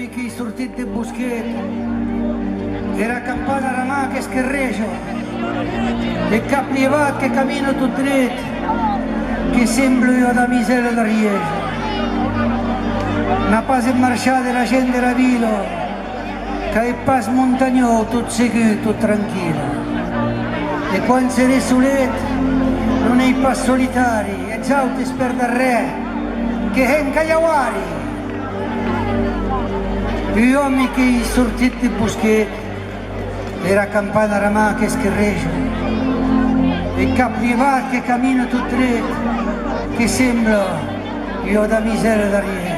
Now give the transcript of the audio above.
uomini che sortit de boschet, era campana ramà che scherreggio, e cap lievat che cammino tutto dritto, che sembra io da miseria da riesce. Una pase marciata la gente era vilo, che è pas montagnò tutto seguito, tutto tranquillo. E quando si è sulet, non è pas solitari, e già ti sperda re, che è in cagliawari. Gli uomini che sortit di boschet, era campana ramà che scherreggia, e caprivat che cammina tutto dritto, che sembra io da miseria da riesce.